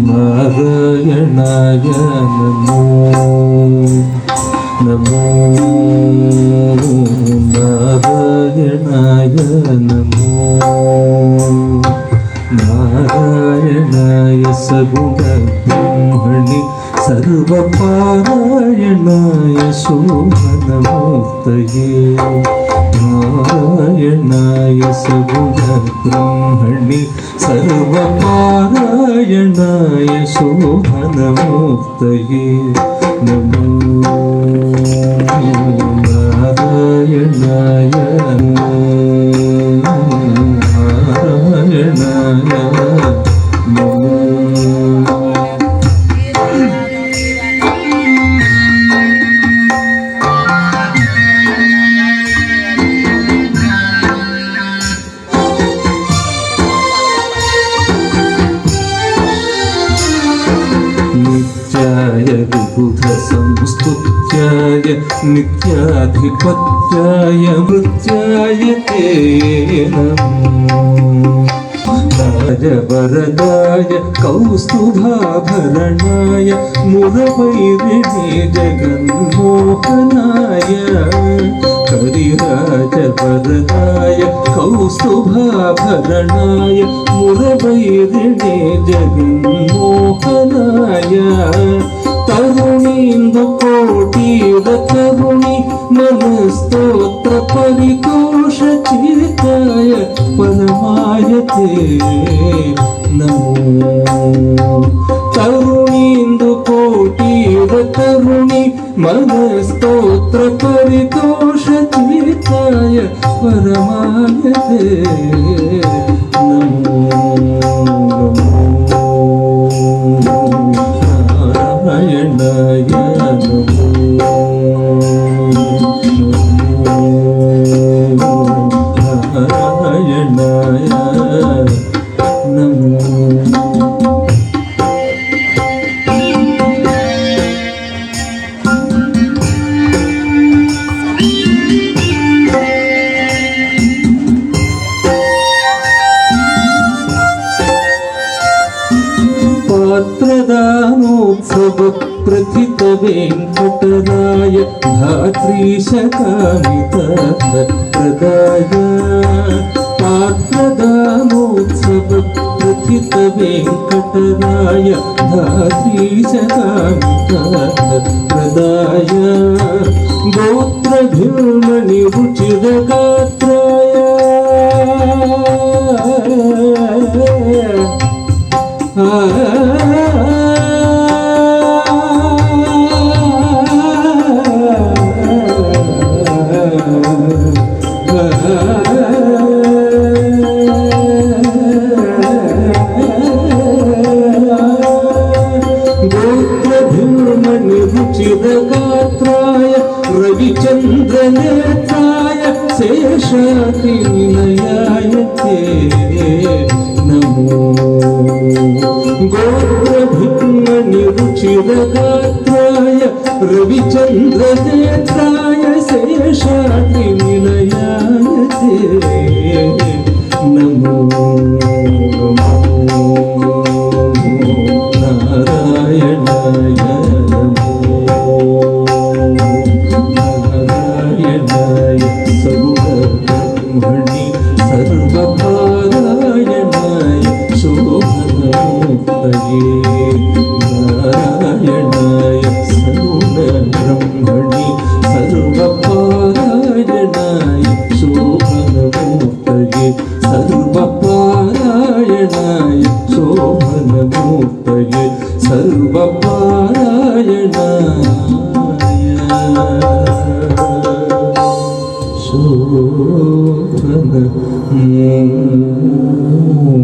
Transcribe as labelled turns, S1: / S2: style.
S1: नारायणाय नमो नमो नारायणाय नमो नारायणाय सगुणब्रह्मणि सर्वपारायणाय शोभनमूर्तये नारायणाय सगुणब्रह्मणि सर्वपारायणाय शोभनमूर्तये नमो नारायणाय संस्तुत्याय नित्याधिपत्याय मृत्याय ते नमो राजवरदाय कौस्तुभाभरणाय मुरवैरिणे जगन्मोहनाय करिराजवरदाय कौस्तुभाभरणाय मुरवैरिणे जगन्मोहनाय तरुणींदु कोटीर तरुणी मनस्तोत्र परितोष चिताय परमायते नमो तरुणींदु कोटीर तरुणी मनस्तोत्र परितोष चिताय परमायते नमो नारायणाय नमो पात्रदानोत्सव प्रथित वेङ्कटराय धात्रीशकामितप्रदाय पात्रदानोत्सव प्रथित वेङ्कटराय धात्रीशकामितप्रदाय गोत्रभिर्मणि रुचिरगात्राय गोत्रभिर्मणि रुचिरगात्राय रविचन्द्रनेत्राय शेषाद्रिनिलयाय ते नमो गोत्रभिर्मणि रुचिरगात्राय रविचन्द्रनेत्राय शेषाद्रिनिलयाय ते नमो नारायणाय नारायणाय सगुणब्रह्मणि सर्वपारायणाय शोभनमूर्तये नारायणाय सगुणब्रह्मणि सर्वपारायणाय शोभनमूर्तये सर्वपारायणाय शोभनमूर्तये सर्वपारायणाय शोभनमूर्तये